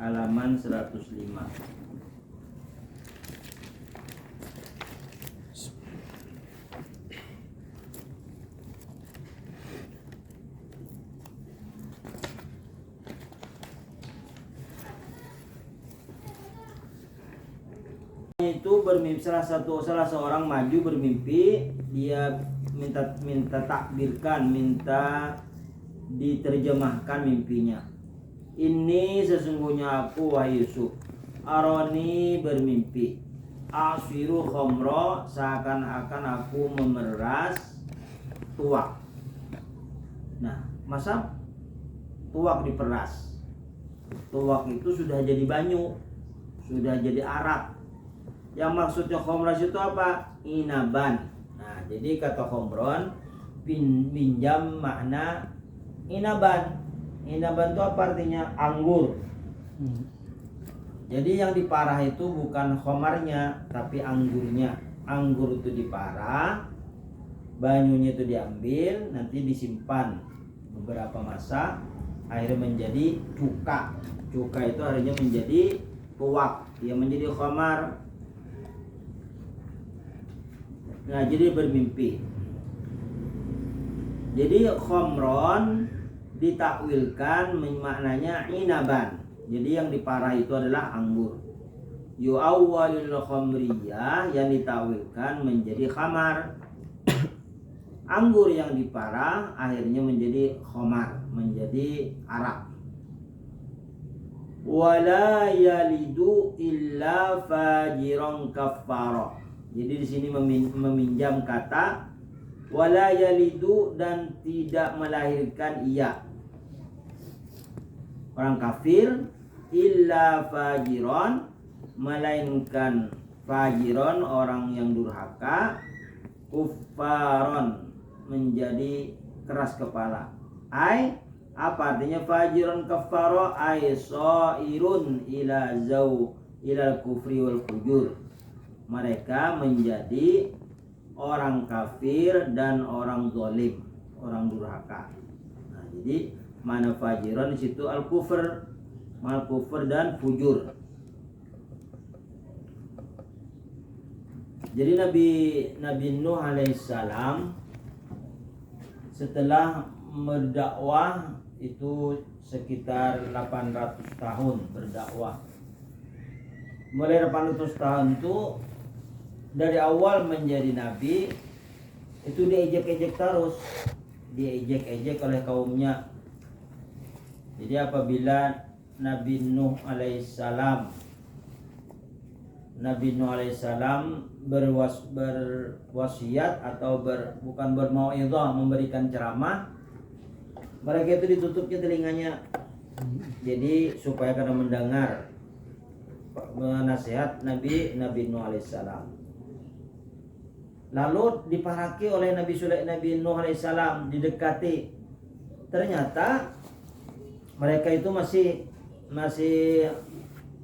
halaman 105. Itu bermimpi, salah seorang maju bermimpi, dia minta takbirkan, minta diterjemahkan mimpinya. Ini sesungguhnya aku, wahai Yusuf, aroni bermimpi, asiru khomro, seakan-akan aku memeras tuak. Nah, masa tuak diperas? Tuak itu sudah jadi banyu, sudah jadi arak. Yang maksudnya khomras itu apa? Inaban. Nah, jadi kata khomron pinjam makna inaban. Inaban itu apa artinya? Anggur. Jadi yang diparah itu bukan khomarnya, tapi anggurnya. Anggur itu diparah, banyunya itu diambil, nanti disimpan beberapa masa, akhirnya menjadi cuka. Cuka itu akhirnya menjadi tuak, dia menjadi khomar. Nah, jadi bermimpi. Jadi khomron ditakwilkan maknanya inaban. Jadi yang diparah itu adalah anggur. Yu'awwalul khomriyah yang ditakwilkan menjadi khamar. Anggur yang diparah akhirnya menjadi khomar, menjadi arak. Wala yalidu illa fajiron kaffara. Jadi di sini meminjam kata wala yalidu, dan tidak melahirkan ia, orang kafir, illa fajiron, melainkan fajiron, orang yang durhaka, kuffaron, menjadi keras kepala. Ai, apa artinya fajiron kaffaro? Ai soirun ilal kufri wal fujur. Mereka menjadi orang kafir dan orang zalim, orang durhaka. Nah, jadi mana fajiron di situ al-kufr dan fujur. Jadi Nabi Nuh alaihissalam setelah berdakwah itu sekitar 800 tahun berdakwah. Mulai 800 tahun itu dari awal menjadi nabi itu diejek-ejek terus, diejek-ejek oleh kaumnya. Jadi apabila Nabi Nuh alaihissalam berwasiat atau bukan bermau'izah, memberikan ceramah, mereka itu ditutupnya telinganya. Jadi supaya kada mendengar nasihat Nabi Nuh alaihissalam. Lalu diparaki oleh Nabi Nuh alaihissalam, didekati. Ternyata mereka itu masih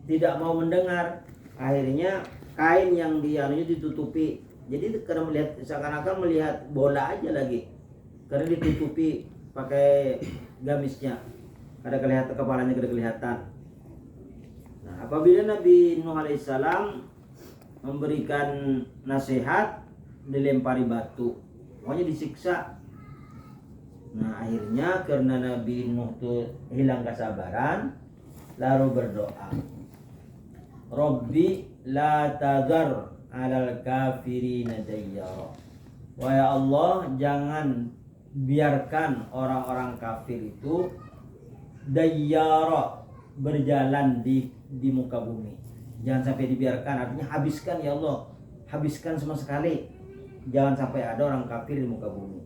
tidak mau mendengar. Akhirnya kain yang dianunya ditutupi. Jadi karena seakan-akan melihat bola aja lagi, karena ditutupi pakai gamisnya, kada kelihatan kepalanya, kada kelihatan. Nah, apabila Nabi Nuh alaihissalam memberikan nasihat, dilempari batu, pokoknya disiksa. Nah, akhirnya karena Nabi Nuh itu hilang kesabaran, lalu berdoa, Rabbi la tadhar alal kafirina dayyara. Wahai Allah, jangan biarkan orang-orang kafir itu dayyara, berjalan di muka bumi. Jangan sampai dibiarkan, artinya habiskan ya Allah, habiskan sama sekali. Jangan sampai ada orang kafir di muka bumi.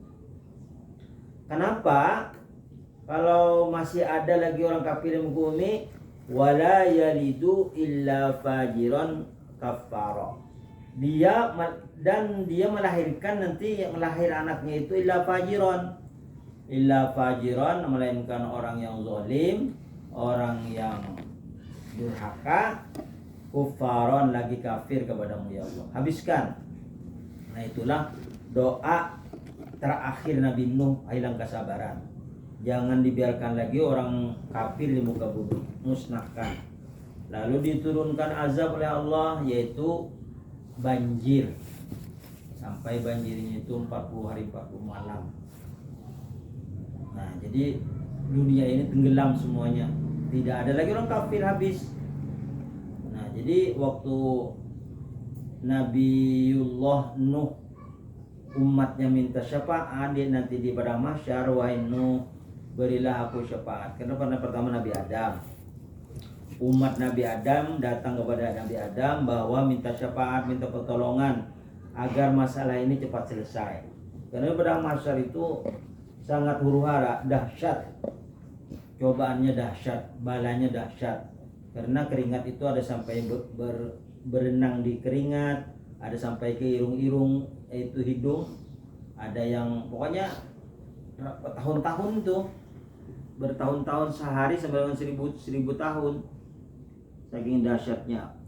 Kenapa? Kalau masih ada lagi orang kafir di muka bumi, wala yalidu illa fajiron kaffara. Dia melahirkan, nanti melahir anaknya itu illa fajiron, melainkan orang yang zalim, orang yang durhaka, kuffaron, lagi kafir kepadamu ya Allah, habiskan. Nah, itulah doa terakhir Nabi Nuh hilang kesabaran. Jangan dibiarkan lagi orang kafir di muka bumi, musnahkan. Lalu diturunkan azab oleh Allah, yaitu banjir. Sampai banjirnya itu 40 hari 40 malam. Nah, jadi dunia ini tenggelam semuanya. Tidak ada lagi orang kafir, habis. Nah, jadi waktu Nabiullah Nuh umatnya minta syafaat, dia nanti di padang mahsyar, wahai Nuh, berilah aku syafaat. Karena pada pertama Nabi Adam, umat Nabi Adam datang kepada Nabi Adam bahwa minta syafaat, minta pertolongan agar masalah ini cepat selesai. Karena padang mahsyar itu sangat huru-hara, dahsyat, cobaannya dahsyat, balanya dahsyat. Karena keringat itu ada sampai berenang di keringat, ada sampai ke irung-irung, itu hidung, ada yang pokoknya tahun-tahun itu, bertahun-tahun, sehari sampai dengan 1000 tahun, saking dahsyatnya.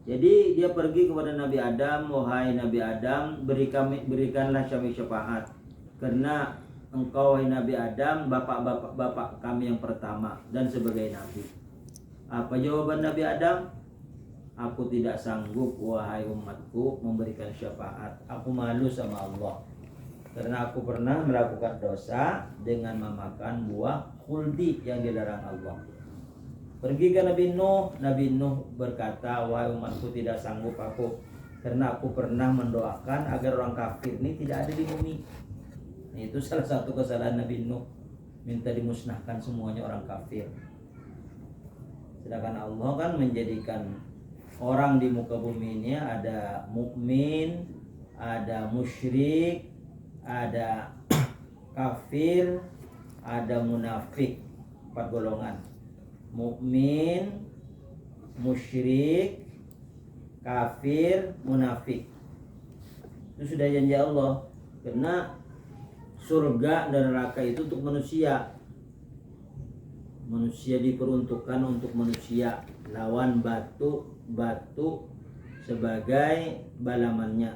Jadi dia pergi kepada Nabi Adam, wahai Nabi Adam, berikanlah kami syafaat, karena engkau wahai Nabi Adam bapak kami yang pertama dan sebagai nabi. Apa jawaban Nabi Adam? Aku tidak sanggup wahai umatku memberikan syafaat. Aku malu sama Allah, karena aku pernah melakukan dosa dengan memakan buah khuldi yang dilarang Allah. Pergi ke Nabi Nuh. Nabi Nuh berkata, wahai umatku, tidak sanggup aku, karena aku pernah mendoakan agar orang kafir ini tidak ada di bumi. Nah, itu salah satu kesalahan Nabi Nuh, minta dimusnahkan semuanya orang kafir. Sedangkan Allah kan menjadikan orang di muka bumi ini ada mukmin, ada musyrik, ada kafir, ada munafik. 4 golongan: mukmin, musyrik, kafir, munafik. Itu sudah janji Allah. Karena surga dan neraka itu untuk manusia. Manusia diperuntukkan untuk manusia, lawan batu sebagai balamannya.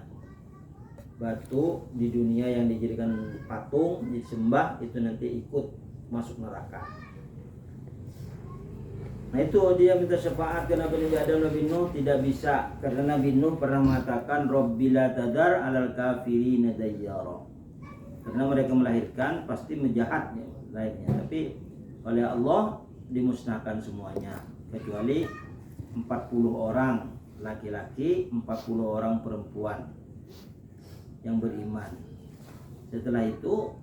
Batu di dunia yang dijadikan patung, disembah, itu nanti ikut masuk neraka. Nah, itu dia minta syafaat ke Nabi Adam, Nabi Nuh tidak bisa, karena Nabi Nuh pernah mengatakan Rabbila tadar alal kafirina dayyara. Karena mereka melahirkan pasti menjahatnya lahirnya, tapi oleh Allah dimusnahkan semuanya, kecuali 40 orang laki-laki, 40 orang perempuan yang beriman. Setelah itu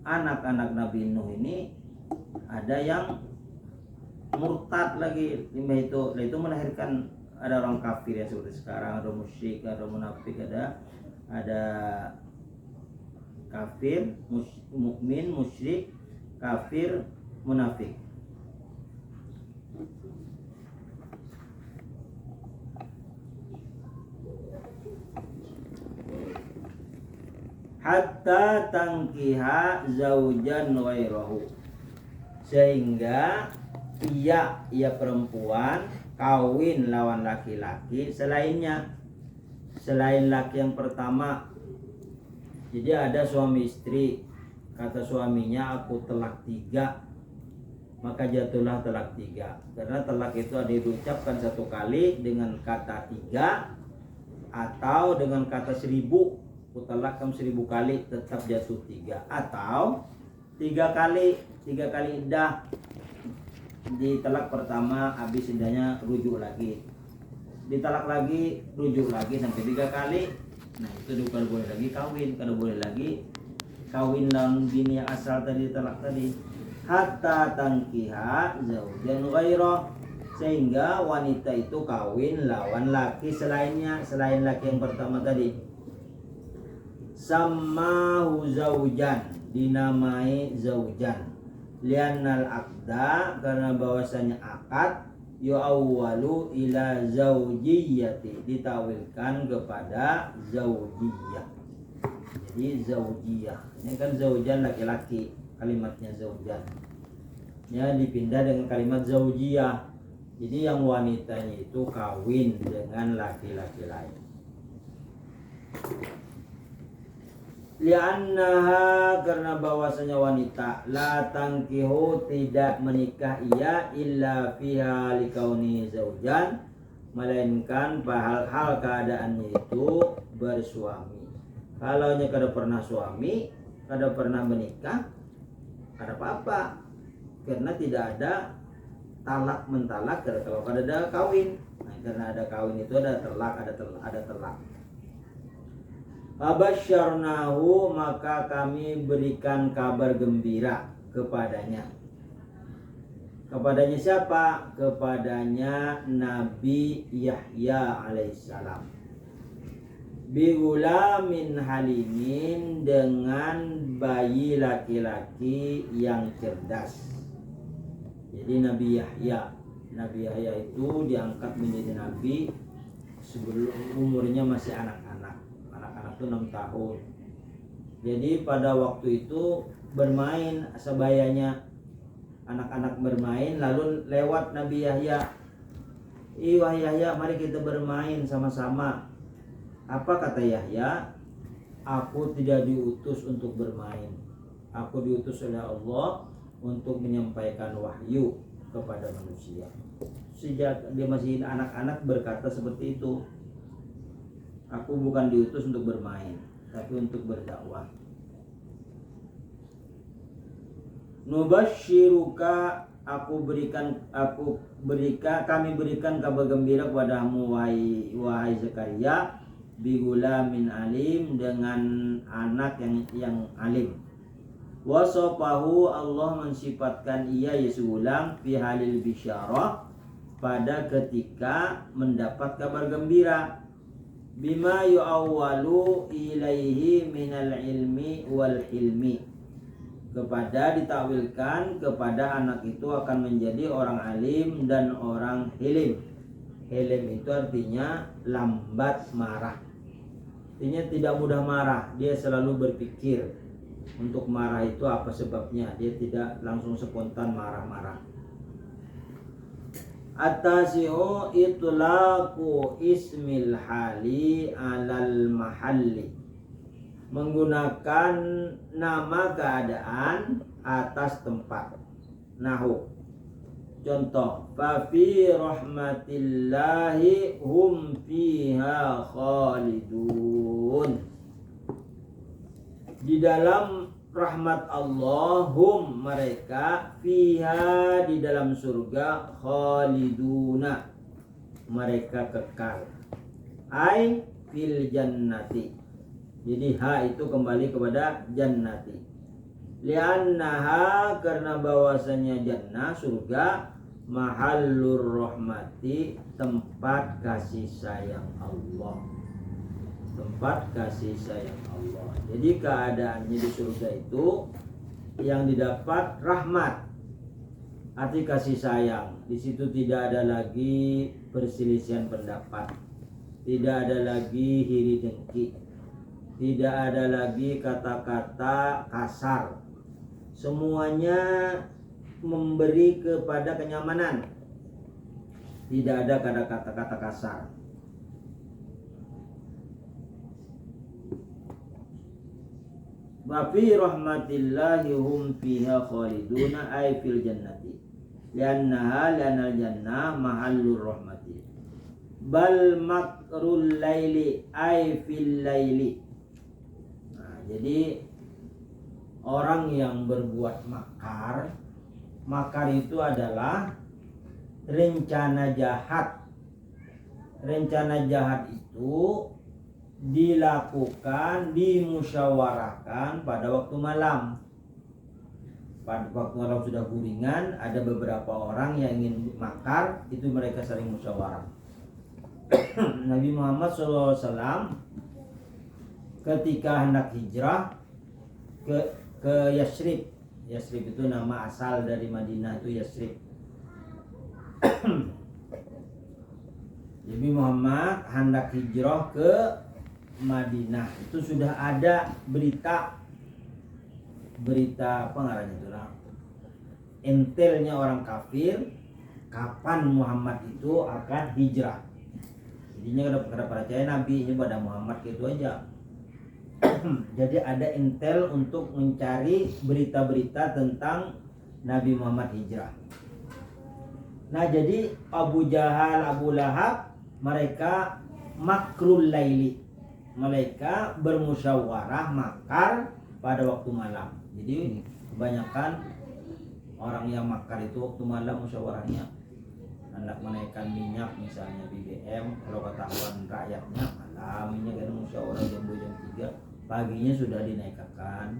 anak-anak Nabi Nuh ini ada yang murtad lagi, itu melahirkan, ada orang kafir ya seperti sekarang, ada musyrik, ada munafik, ada kafir, mukmin, musyrik, kafir, munafik. Hatta tangkiha zaujan ghairahu, sehingga ia perempuan kawin lawan laki-laki selainnya, selain laki yang pertama. Jadi ada suami istri, kata suaminya aku talak 3, maka jatuhlah talak 3. Karena talak itu ada diucapkan 1 kali dengan kata 3 atau dengan kata 1000. Aku talak kamu 1000 kali, tetap jatuh 3. Atau 3 kali iddah. Di talak pertama habis iddahnya rujuk lagi, ditalak lagi, rujuk lagi sampai 3 kali. Nah, itu bukan boleh lagi kawin. Kalau boleh lagi kawin lawan bini yang asal tadi, talak tadi. Hatta tangkiha zaujan ghairah, sehingga wanita itu kawin lawan laki selainnya, selain laki yang pertama tadi. Sammahu zaujan, dinamai zaujan, liannal aqda, karena bahwasanya akad yu'awwalu ila zaujiyati, ditawilkan kepada zaujiyah. Jadi zaujiyah ini kan zaujan laki-laki, kalimatnya zaujan ya dipindah dengan kalimat zaujiyah. Jadi yang wanitanya itu kawin dengan laki-laki lain. li'annaha karena bahwasanya wanita la tangkihu tidak menikah ia illa fiha likauni zaujan melainkan hal keadaannya itu bersuami. Kalau kada pernah suami, kada pernah menikah, kada apa-apa karena tidak ada talak mentalak. Kalau kada ada kawin, nah, karena ada kawin itu ada telak. Fabasyarnahu maka kami berikan kabar gembira kepadanya. Kepadanya siapa? Kepadanya Nabi Yahya alaihissalam. Bigulamin halimin dengan bayi laki-laki yang cerdas. Jadi Nabi Yahya itu diangkat menjadi nabi sebelum umurnya masih anak-anak itu 6 tahun. Jadi pada waktu itu bermain sebayanya, anak-anak bermain, lalu lewat Nabi Yahya. Wahai Yahya, mari kita bermain sama-sama. Apa kata Yahya? Aku tidak diutus untuk bermain. Aku diutus oleh Allah untuk menyampaikan wahyu kepada manusia. Sejak dia masih anak-anak berkata seperti itu. Aku bukan diutus untuk bermain, tapi untuk berdakwah. Nubasyiruka kami berikan kabar gembira kepadamu wahai Zakaria bigulamin alim dengan anak yang alim. Wasofahu Allah mensifatkan ia Yesulam fi halil bisyarah pada ketika mendapat kabar gembira. Bima yu'awwalu ilaihi minal ilmi wal hilmi, kepada ditakwilkan kepada anak itu akan menjadi orang alim dan orang hilim. Hilim itu artinya lambat marah, artinya tidak mudah marah. Dia selalu berpikir untuk marah itu apa sebabnya, dia tidak langsung spontan marah-marah. At-tasi'u itlaqu ismil hali alal mahalli, menggunakan nama keadaan atas tempat. Nahu, contoh, fa fi rahmatillahi hum fiha khalidun, di dalam rahmat Allah hum mereka fiha di dalam surga khaliduna mereka kekal. Ai fil jannati, jadi ha itu kembali kepada jannati. Li'annaha karena bahwasanya jannah surga mahallur rahmati tempat kasih sayang Allah. Tempat kasih sayang Allah. Jadi keadaannya di surga itu yang didapat rahmat, arti kasih sayang. Di situ tidak ada lagi perselisihan pendapat, tidak ada lagi iri dengki, tidak ada lagi kata-kata kasar. Semuanya memberi kepada kenyamanan, tidak ada kata-kata kasar. Wa fi rahmatillahi hum fiha khaliduna ay fil jannati liannaha lanal jannah mahallur rahmati. Bal makrul laili ay fil laili. Nah, jadi orang yang berbuat makar itu adalah rencana jahat. Rencana jahat itu dilakukan, dimusyawarahkan pada waktu malam. Pada waktu malam sudah guringan, ada beberapa orang yang ingin makar, itu mereka saling musyawarah. Nabi Muhammad SAW ketika hendak hijrah ke Yasrib. Yasrib itu nama asal dari Madinah, itu Yasrib. Nabi Muhammad hendak hijrah ke Madinah, itu sudah ada berita apa ngarannya itu lah, intelnya orang kafir kapan Muhammad itu akan hijrah. Jadinya kada percaya Nabi ini pada Muhammad gitu aja. Jadi ada intel untuk mencari berita-berita tentang Nabi Muhammad hijrah. Nah, jadi Abu Jahal, Abu Lahab, mereka makrul laili. Mereka bermusyawarah makar pada waktu malam. Jadi kebanyakan orang yang makar itu waktu malam musyawarahnya hendak menaikkan minyak misalnya BBM, kalau ketahuan rakyatnya malam ini kan musyawarah jam 2 jam 3 paginya sudah dinaikkan.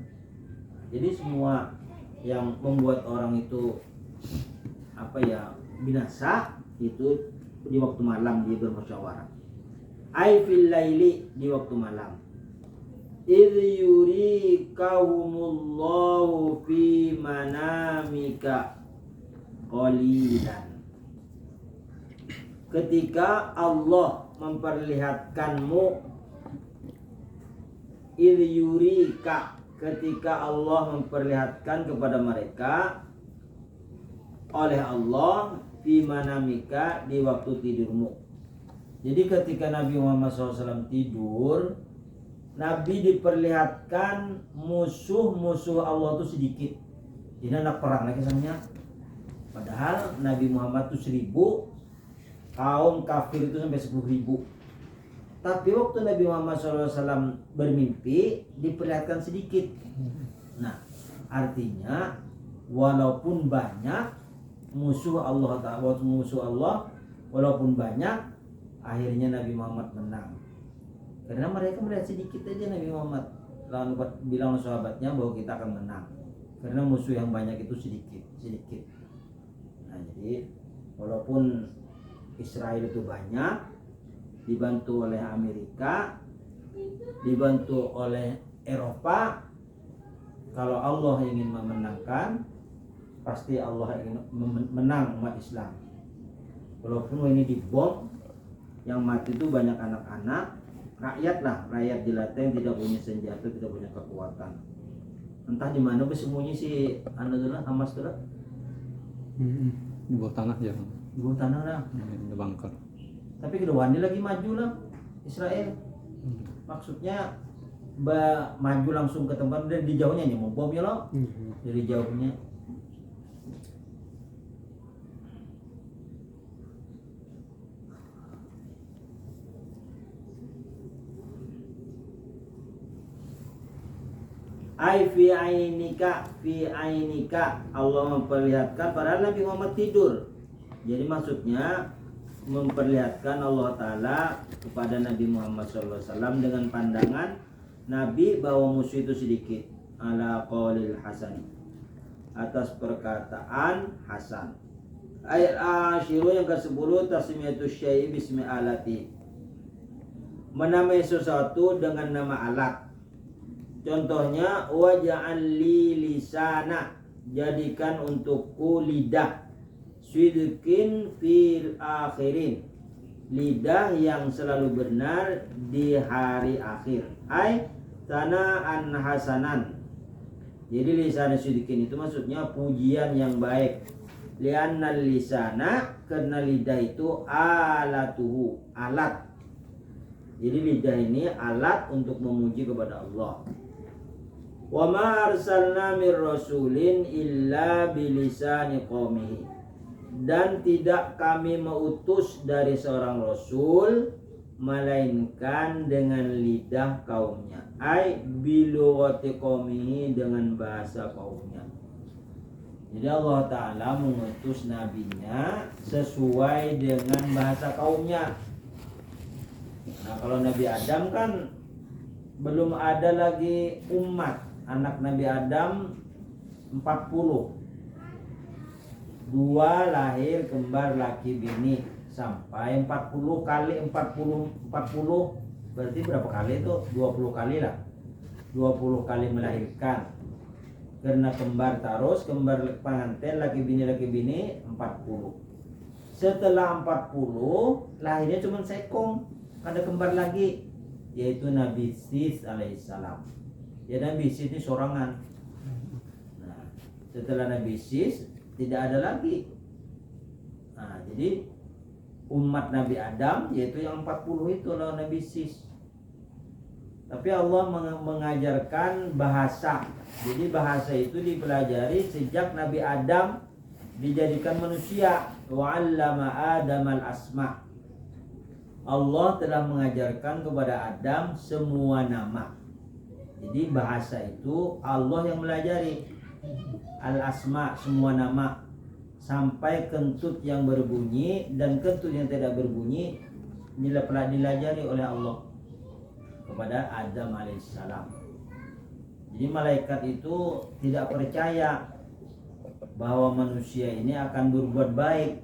Jadi semua yang membuat orang itu binasa itu di waktu malam dia bermusyawarah. Ai fil laili, di waktu malam. Idh yurikahumullahu fi manamika qalilan. Ketika Allah memperlihatkanmu, idh yurika, ketika Allah memperlihatkan kepada mereka oleh Allah fi manamika, di waktu tidurmu. Jadi ketika Nabi Muhammad SAW tidur, Nabi diperlihatkan musuh-musuh Allah itu sedikit. Jadi anak perang lagi samanya. Padahal Nabi Muhammad itu 1000, kaum kafir itu sampai 10.000. Tapi waktu Nabi Muhammad SAW bermimpi diperlihatkan sedikit. Nah, artinya walaupun banyak musuh Allah, walaupun banyak, akhirnya Nabi Muhammad menang. Karena mereka melihat sedikit aja Nabi Muhammad. Lalu bilang sahabatnya bahwa kita akan menang. Karena musuh yang banyak itu sedikit. Nah, jadi walaupun Israel itu banyak, dibantu oleh Amerika, dibantu oleh Eropa, kalau Allah ingin memenangkan, pasti Allah ingin menang umat Islam. Walaupun ini dibom, yang mati itu banyak anak-anak, rakyat jelata yang tidak punya senjata, tidak punya kekuatan. Entah di mana bersembunyi si Hamas itu lah. Di bawah tanah ya. Di bawah tanah lah. Di bunker. Tapi kedepannya lagi maju lah Israel. Maksudnya maju langsung ke tempat, dan di jauhnya nih mau bom ya loh. Dari jauhnya. Ai fi ainika, Allah memperlihatkan padahal Nabi Muhammad tidur. Jadi maksudnya memperlihatkan Allah Ta'ala kepada Nabi Muhammad SAW dengan pandangan Nabi bahwa musuh itu sedikit. Ala qaulil Hasan, atas perkataan Hasan. Ayat asyiru yang ke-10, tasmiyatus syai'i bismi alati, menamai sesuatu dengan nama alat. Contohnya waja'al li lisana, jadikan untukku lidah, sidqin fil akhirin, lidah yang selalu benar di hari akhir. Ai sana'an hasanan, jadi lisan sidqin itu maksudnya pujian yang baik. Li'annal lisana, karena lidah itu alatuhu, alat. Jadi lidah ini alat untuk memuji kepada Allah. Wa ma arsalna mir rasulin illa bilisani qaumihi, dan tidak kami mengutus dari seorang rasul melainkan dengan lidah kaumnya. Ai bilughati qaumihi, dengan bahasa kaumnya. Jadi Allah Ta'ala mengutus nabinya sesuai dengan bahasa kaumnya. Nah, kalau Nabi Adam kan belum ada lagi umat. Anak Nabi Adam 40, 2 lahir kembar laki bini, sampai 40 kali 40 berarti berapa kali itu? 20 kali lah. 20 kali melahirkan. Karena kembar terus, kembar pengantin laki bini 40. Setelah 40 lahirnya cuma sekong, ada kembar lagi, yaitu Nabi Sis alaihissalam. Ya, Nabi Sis ini sorangan. Nah, setelah Nabi Sis tidak ada lagi. Nah, jadi umat Nabi Adam yaitu yang 40 itu loh Nabi Sis. Tapi Allah mengajarkan bahasa. Jadi bahasa itu dipelajari sejak Nabi Adam dijadikan manusia. Wa 'allama Adamal asma'. Allah telah mengajarkan kepada Adam semua nama. Jadi bahasa itu Allah yang melajari. Al-asma, semua nama, sampai kentut yang berbunyi dan kentut yang tidak berbunyi dilajari oleh Allah kepada Adam alaihissalam. Jadi malaikat itu tidak percaya bahwa manusia ini akan berbuat baik,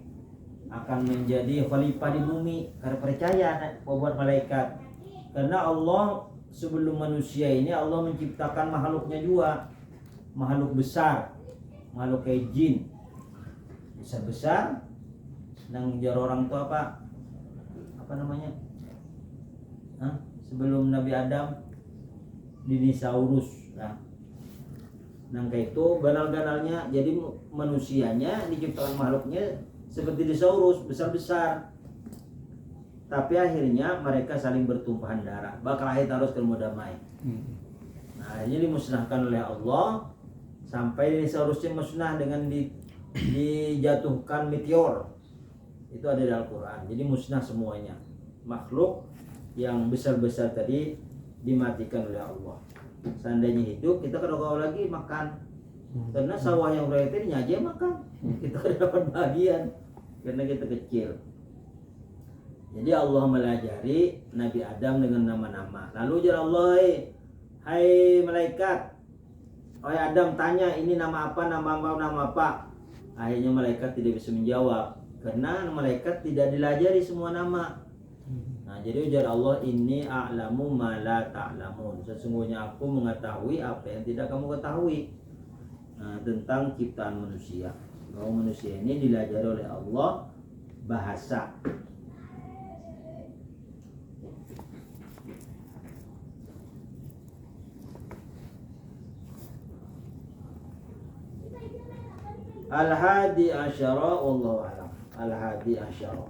akan menjadi khalifah di bumi. Karena percaya buat malaikat, karena Allah sebelum manusia ini Allah menciptakan makhluknya juga, makhluk besar, makhluk kayak jin besar-besar. Nang jar orang tua apa namanya? Sebelum Nabi Adam, dinosaurus. Nang kayak itu ganal-ganalnya. Jadi manusianya diciptakan makhluknya seperti dinosaurus besar-besar. Tapi akhirnya mereka saling bertumpahan darah. Bakal akhir harus ketemu damai. Nah, akhirnya dimusnahkan oleh Allah sampai dinosaurusnya musnah dengan dijatuhkan meteor. Itu ada di Al-Quran. Jadi musnah semuanya. Makhluk yang besar-besar tadi dimatikan oleh Allah. Seandainya hidup, kita kalau lagi makan. Karena sawah yang udah itu aja makan. Kita dapat bagian karena kita kecil. Jadi Allah melajari Nabi Adam dengan nama-nama. Lalu jalla Allah, hai malaikat, hai Adam, tanya ini nama apa, nama apa. Akhirnya malaikat tidak bisa menjawab karena malaikat tidak dilajari semua nama. Nah, jadi ujar Allah, ini a'lamu ma la ta'lamun. Sesungguhnya aku mengetahui apa yang tidak kamu ketahui. Nah, tentang ciptaan manusia. Bahwa manusia ini dilajari oleh Allah bahasa. Al-hadi asyara, wallahu a'lam. Al-hadi asyara.